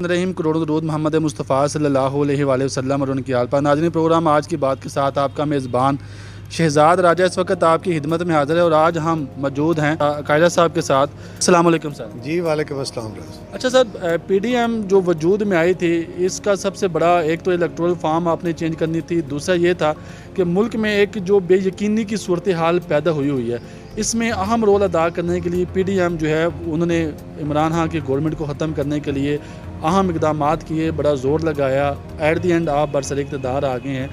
रहीम करोड़ों दरूद मोहम्मद मुस्तफ़ा सल्लल्लाहु अलैहि वसल्लम और उनकी आल पर। नाज़रीन, प्रोग्राम आज की बात के साथ आपका मेज़बान शहजाद राजा इस वक्त आपकी खिदमत में हाज़िर है और आज हम मौजूद हैं कायदा साहब के साथ। अस्सलाम वालेकुम सर। जी वालेकुम अस्सलाम। अच्छा सर, PDM जो वजूद में आई थी, इसका सबसे बड़ा एक तो इलेक्टोरल फॉर्म आपने चेंज करनी थी, दूसरा ये था कि मुल्क में एक जो बेयकीनी की सूरत हाल पैदा हुई है, इसमें अहम रोल अदा करने के लिए PDM जो है उन्होंने इमरान खान की गवर्नमेंट को ख़त्म करने के लिए अहम इकदाम किए, बड़ा ज़ोर लगाया। एट दी एंड आप बरसर इक़्तिदार आ गए हैं,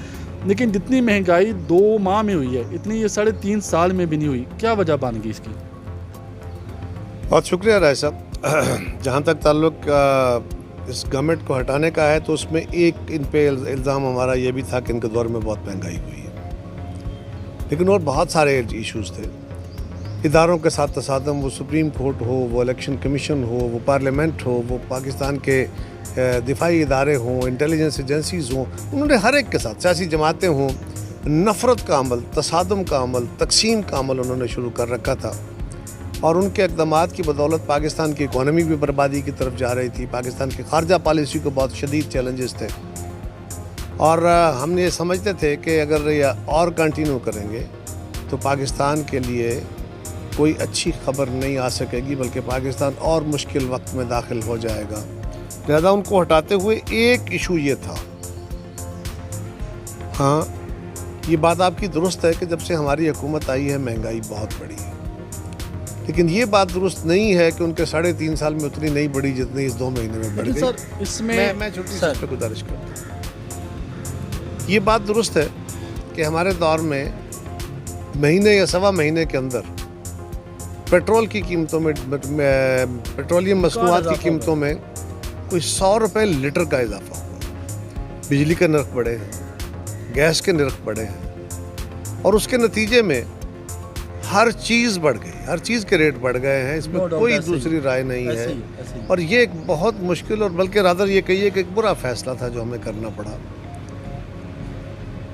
लेकिन जितनी महंगाई 2 माह में हुई है, इतनी ये 3.5 साल में भी नहीं हुई। क्या वजह बन गई इसकी? बहुत शुक्रिया राय साहब। जहाँ तक ताल्लुक इस गवर्नमेंट को हटाने का है तो उसमें एक इन पे इल्ज़ाम हमारा ये भी था कि इनके दौर में बहुत महंगाई हुई है, लेकिन और बहुत सारे इश्यूज़ थे। इदारों के साथ तसादम, वो सुप्रीम कोर्ट हो, वो इलेक्शन कमीशन हो, वो पार्लियामेंट हो, वो पाकिस्तान के दिफाई इदारे हों, इंटेलिजेंस एजेंसीज़ हों, उन्होंने हर एक के साथ, सियासी जमातें हों, नफ़रत का अमल, तसादम का अमल, तकसीम का अमल उन्होंने शुरू कर रखा था। और उनके इक़दामात की बदौलत पाकिस्तान की इकॉनमी भी बर्बादी की तरफ जा रही थी। पाकिस्तान की खारजा पॉलिसी को बहुत शदीद चैलेंजेस थे और हम ये समझते थे कि अगर ये और कंटिन्यू करेंगे तो पाकिस्तान के लिए कोई अच्छी खबर नहीं आ सकेगी, बल्कि पाकिस्तान और मुश्किल वक्त में दाखिल हो जाएगा। लिहाजा उनको हटाते हुए एक इशू ये था। हाँ, ये बात आपकी दुरुस्त है कि जब से हमारी हुकूमत आई है महंगाई बहुत बढ़ी है, लेकिन ये बात दुरुस्त नहीं है कि उनके 3.5 साल में उतनी नहीं बढ़ी जितनी इस 2 महीने में बढ़ गई। सर, इसमें मैं छोटी सी पे गुजारिश करता हूँ। ये बात दुरुस्त है कि हमारे दौर में महीने या सवा महीने के अंदर पेट्रोल की कीमतों में, पेट्रोलियम मसनूआत की कीमतों में कोई 100 रुपये लीटर का इजाफा हुआ। बिजली के नर्ख बढ़े हैं, गैस के नर्ख बढ़े हैं और उसके नतीजे में हर चीज़ बढ़ गई, हर चीज़ के रेट बढ़ गए हैं। इसमें कोई दूसरी राय नहीं है और ये एक बहुत मुश्किल और बल्कि रादर ये कहिए कि एक बुरा फैसला था जो हमें करना पड़ा।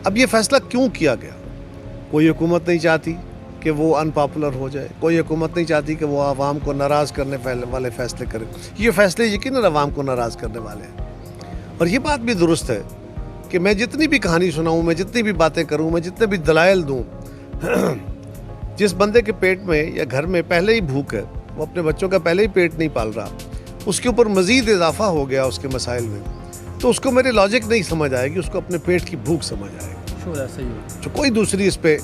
अब ये फैसला क्यों किया गया? कोई हुकूमत नहीं चाहती कि वो अनपॉपुलर हो जाए, कोई हुकूमत नहीं चाहती कि वो आवाम को नाराज़ करने वाले फ़ैसले करे। ये फ़ैसले यकीनन आवाम को नाराज़ करने वाले हैं। और ये बात भी दुरुस्त है कि मैं जितनी भी कहानी सुनाऊँ, मैं जितनी भी बातें करूँ, मैं जितने भी दलाइल दूँ, जिस बंदे के पेट में या घर में पहले ही भूख है, वो अपने बच्चों का पहले ही पेट नहीं पाल रहा, उसके ऊपर मज़ीद इजाफा हो गया उसके मसाइल में, तो उसको मेरी लॉजिक नहीं समझ आएगी, उसको अपने पेट की भूख समझ आएगी। तो कोई दूसरी इस पे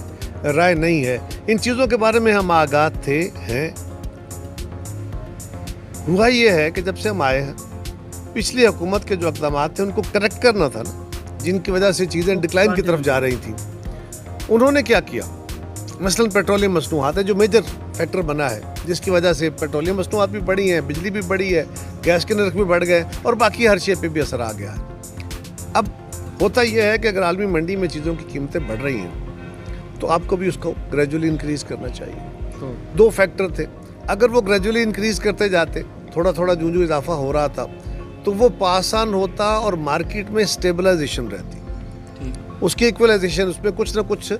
राय नहीं है। इन चीज़ों के बारे में हम आगाह थे हैं। हुआ ये है कि जब से हम आए हैं, पिछली हुकूमत के जो इक़दाम थे उनको करेक्ट करना था ना, जिनकी वजह से चीज़ें डिक्लाइन की तरफ जा रही थी। उन्होंने क्या किया? मसलन पेट्रोलियम मसनूआत है जो मेजर फैक्टर बना है, जिसकी वजह से पेट्रोलियम मसनूआत भी बढ़ी हैं, बिजली भी बढ़ी है, गैस के नर्ख भी बढ़ गए और बाकी हर शे पे भी असर आ गया है। अब होता यह है कि अगर आलमी मंडी में चीज़ों की कीमतें बढ़ रही हैं तो आपको भी उसको ग्रेजुअली इंक्रीज़ करना चाहिए। 2 फैक्टर थे। अगर वो ग्रेजुअली इंक्रीज़ करते जाते, थोड़ा थोड़ा जो इजाफा हो रहा था, तो वो पास ऑन होता और मार्केट में स्टेबलाइजेशन रहती, उसकी इक्वलाइजेशन, उसमें कुछ ना कुछ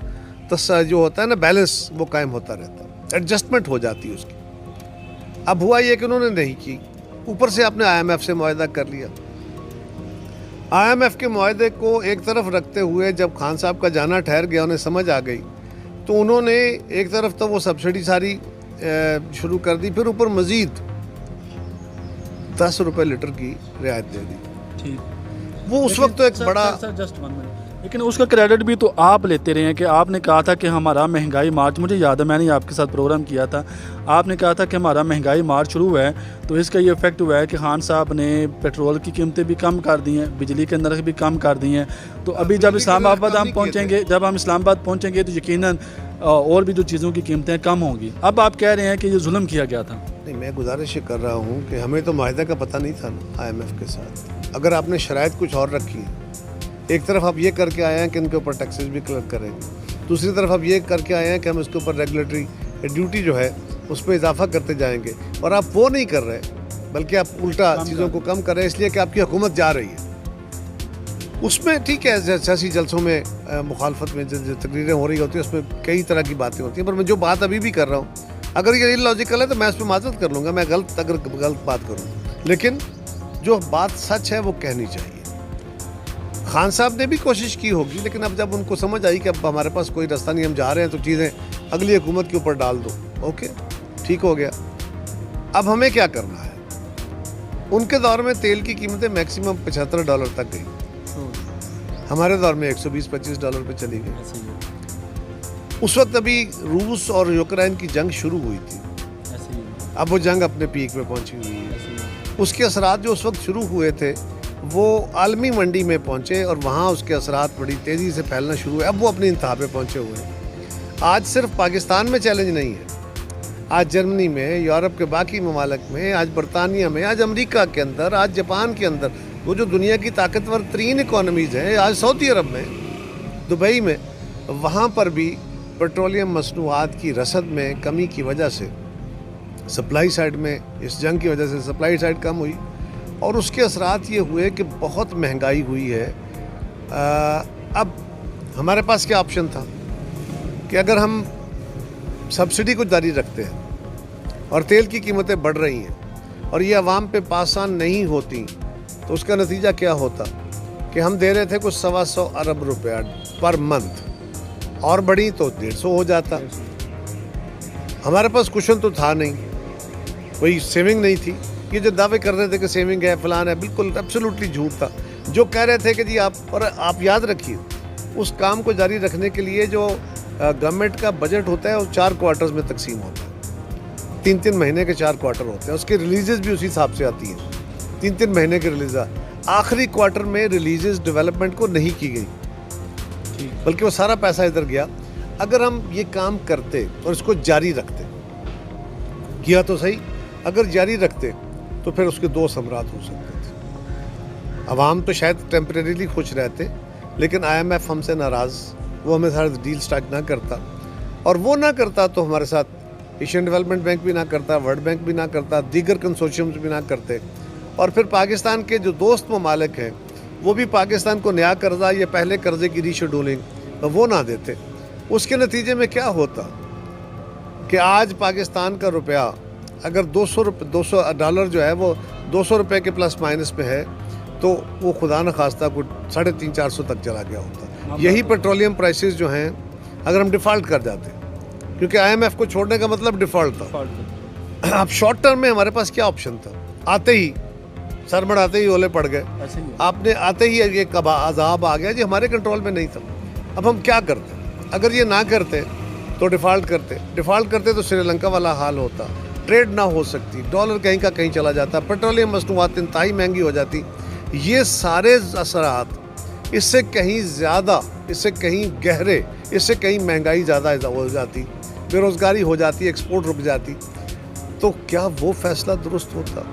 जो होता है ना बैलेंस, वो कायम होता रहता, एडजस्टमेंट हो जाती उसकी। अब हुआ ये कि उन्होंने नहीं की। ऊपर से आपने IMF से मुआहदा कर लिया। IMF के मुआहदे को एक तरफ रखते हुए जब खान साहब का जाना ठहर गया, उन्हें समझ आ गई, तो उन्होंने एक तरफ तो वो सब्सिडी सारी शुरू कर दी, फिर ऊपर मज़ीद 10 रुपये लीटर की रियायत दे दी। ठीक। वो उस वक्त तो एक बड़ा जस्ट 1 मिनट, लेकिन उसका क्रेडिट भी तो आप लेते रहे हैं कि आपने कहा था कि हमारा महंगाई मार्च, मुझे याद है मैंने आपके साथ प्रोग्राम किया था, आपने कहा था कि हमारा महंगाई मार्च शुरू हुआ है तो इसका ये इफेक्ट हुआ है कि खान साहब ने पेट्रोल की कीमतें भी कम कर दी हैं, बिजली के नर्ख भी कम कर दिए हैं। तो अभी जब इस्लामाबाद हम पहुँचेंगे, जब हम इस्लामाबाद पहुँचेंगे तो यकीनन और भी जो चीज़ों की कीमतें कम होंगी। अब आप कह रहे हैं कि ये जुल्म किया गया था। नहीं, मैं गुजारिश कर रहा हूँ कि हमें तो मुआहदे का पता नहीं था ना IMF के साथ। अगर आपने शराइत कुछ और रखी है, एक तरफ आप ये करके आए हैं कि इनके ऊपर टैक्सेस भी कलेक्ट करेंगे, दूसरी तरफ आप ये करके आए हैं कि हम इसके ऊपर रेगुलेटरी ड्यूटी जो है उस पर इजाफा करते जाएंगे, और आप वो नहीं कर रहे, बल्कि आप उल्टा चीज़ों को कम कर रहे हैं, इसलिए कि आपकी हुकूमत जा रही है। उसमें ठीक है, सियासी जलसों में मुखालफत में जो तकरीरें हो रही होती हैं उसमें कई तरह की बातें होती हैं, पर मैं जो बात अभी भी कर रहा हूँ, अगर ये इलॉजिकल है तो मैं उस पर माजरत कर लूँगा, मैं अगर गलत बात करूँ, लेकिन जो बात सच है वो कहनी चाहिए। खान साहब ने भी कोशिश की होगी, लेकिन अब जब उनको समझ आई कि अब हमारे पास कोई रास्ता नहीं, हम जा रहे हैं, तो चीज़ें अगली हुकूमत के ऊपर डाल दो। ओके, ठीक हो गया। अब हमें क्या करना है? उनके दौर में तेल की कीमतें मैक्सिमम $75 तक गई, हमारे दौर में $120-25 पे चली गई। उस वक्त अभी रूस और यूक्रेन की जंग शुरू हुई थी, अब वो जंग अपने पीक पे पहुंची हुई है। उसके असरात जो उस वक्त शुरू हुए थे वो आलमी मंडी में पहुंचे और वहाँ उसके असरात बड़ी तेज़ी से फैलना शुरू हुए। अब वो अपनी इंतहा पे पहुंचे हुए हैं। आज सिर्फ पाकिस्तान में चैलेंज नहीं है, आज जर्मनी में, यूरोप के बाकी ममालिक में, आज बरतानिया में, आज अमेरिका के अंदर, आज जापान के अंदर, वो जो दुनिया की ताकतवर तरीन इकॉनमीज़ हैं, आज सऊदी अरब में, दुबई में, वहाँ पर भी पेट्रोलियम मसनूआत की रसद में कमी की वजह से सप्लाई साइड में, इस जंग की वजह से सप्लाई साइड कम हुई और उसके असरात ये हुए कि बहुत महंगाई हुई है। अब हमारे पास क्या ऑप्शन था कि अगर हम सब्सिडी को जारी रखते हैं और तेल की कीमतें बढ़ रही हैं और ये अवाम पे पास ऑन नहीं होती, तो उसका नतीजा क्या होता कि हम दे रहे थे कुछ 125 अरब रुपया पर मंथ, और बढ़ी तो 150 हो जाता। हमारे पास कुशन तो था नहीं, कोई सेविंग नहीं थी। ये जो दावे कर रहे थे कि सेविंग है, फलान है, बिल्कुल एब्सोल्युटली झूठ था। जो कह रहे थे कि जी आप याद रखिए, उस काम को जारी रखने के लिए जो गवर्नमेंट का बजट होता है वो 4 क्वार्टर्स में तकसीम होता है, 3-3 महीने के 4 क्वार्टर होते हैं। उसके रिलीजेस भी उसी हिसाब से आती हैं, 3-3 महीने के रिलीज। आखिरी क्वार्टर में रिलीजेस डेवलपमेंट को नहीं की गई, बल्कि वो सारा पैसा इधर गया। अगर हम ये काम करते और इसको जारी रखते, किया तो सही, अगर जारी रखते तो फिर उसके 2 समरात हो सकते थे। अवाम तो शायद टेम्परेरीली खुश रहते, लेकिन IMF हमसे नाराज़, वो हमें सारा डील स्ट्राइक ना करता, और वो ना करता तो हमारे साथ एशियन डेवलपमेंट बैंक भी ना करता, वर्ल्ड बैंक भी ना करता, दीगर कंसोर्शियम्स भी ना करते, और फिर पाकिस्तान के जो दोस्त ममालिक हैं वो भी पाकिस्तान को नया कर्जा या पहले कर्जे की रीशेड्यूलिंग वो ना देते। उसके नतीजे में क्या होता कि आज पाकिस्तान का रुपया अगर $200 जो है वो $200 के प्लस माइनस पे है, तो वो खुदा न खास्ता कुछ 350-400 तक चला गया होता। यही पेट्रोलियम प्राइसेस जो हैं, अगर हम डिफ़ॉल्ट कर जाते, क्योंकि IMF को छोड़ने का मतलब डिफ़ॉल्ट था। अब शॉर्ट टर्म में हमारे पास क्या ऑप्शन था? आते ही सरमड़ आते ही ओले पड़ गए, आपने आते ही ये अजाब आ गया जी, हमारे कंट्रोल में नहीं था। अब हम क्या करते? अगर ये ना करते तो डिफ़ॉल्ट करते तो श्रीलंका वाला हाल होता, ट्रेड ना हो सकती, डॉलर कहीं का कहीं चला जाता, पेट्रोलियम मसनूआत इंतहाई महंगी हो जाती। ये सारे असरात इससे कहीं ज़्यादा, इससे कहीं गहरे, इससे कहीं महंगाई ज़्यादा हो जाती, बेरोज़गारी हो जाती, एक्सपोर्ट रुक जाती। तो क्या वो फ़ैसला दुरुस्त होता?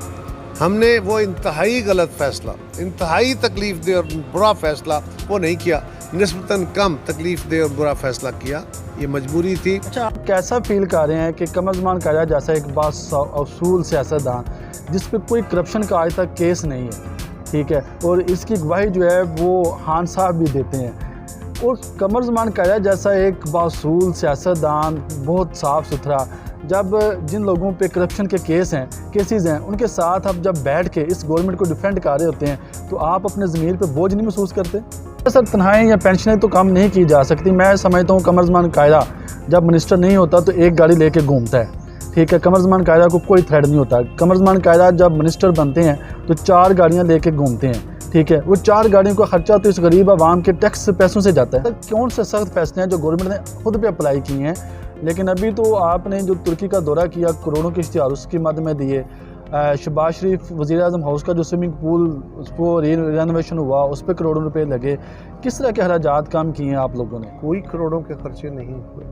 हमने वो इंतहाई गलत फ़ैसला, इंतहाई तकलीफ़ दे और बुरा फ़ैसला वो नहीं किया, निस्बतन कम तकलीफ़ दे और बुरा फ़ैसला किया। ये मजबूरी थी। अच्छा, आप कैसा फील कर रहे हैं कि कमरज़मान कायदा जैसा एक बासूल सियासतदान जिस पे कोई करप्शन का आज तक केस नहीं है, ठीक है, और इसकी गवाही जो है वो खान साहब भी देते हैं, और कमरज़मान कायदा जैसा एक बासूल सियासतदान, बहुत साफ़ सुथरा, जब जिन लोगों पे करप्शन के केसेस हैं, उनके साथ आप जब बैठ के इस गवर्नमेंट को डिफेंड कर रहे होते हैं, तो आप अपने ज़मीर पे बोझ नहीं महसूस करते? सर, तनख्वाहें या पेंशनें तो कम नहीं की जा सकती। मैं समझता हूँ कमरज़मान कायदा जब मिनिस्टर नहीं होता तो एक गाड़ी लेके घूमता है, ठीक है, कमरज़मान कायदा को कोई थ्रेड नहीं होता। कमरज़मान कायदा जब मिनिस्टर बनते हैं तो 4 गाड़ियाँ लेके घूमते हैं, ठीक है, वो 4 गाड़ियों का खर्चा तो इस गरीब आवाम के टैक्स पैसों से जाता है। कौन से सख्त फैसले हैं जो गवर्नमेंट ने खुद पे अप्लाई किए हैं? लेकिन अभी तो आपने जो तुर्की का दौरा किया, करोड़ों के इश्तिहार उसकी मद में दिए, शहबाज शरीफ वज़ीर आज़म हाउस का जो स्विमिंग पूल उसको रेनोवेशन हुआ, उस पर करोड़ों रुपए लगे। किस तरह के खर्चात काम किए हैं आप लोगों ने? कोई करोड़ों के खर्चे नहीं हुए।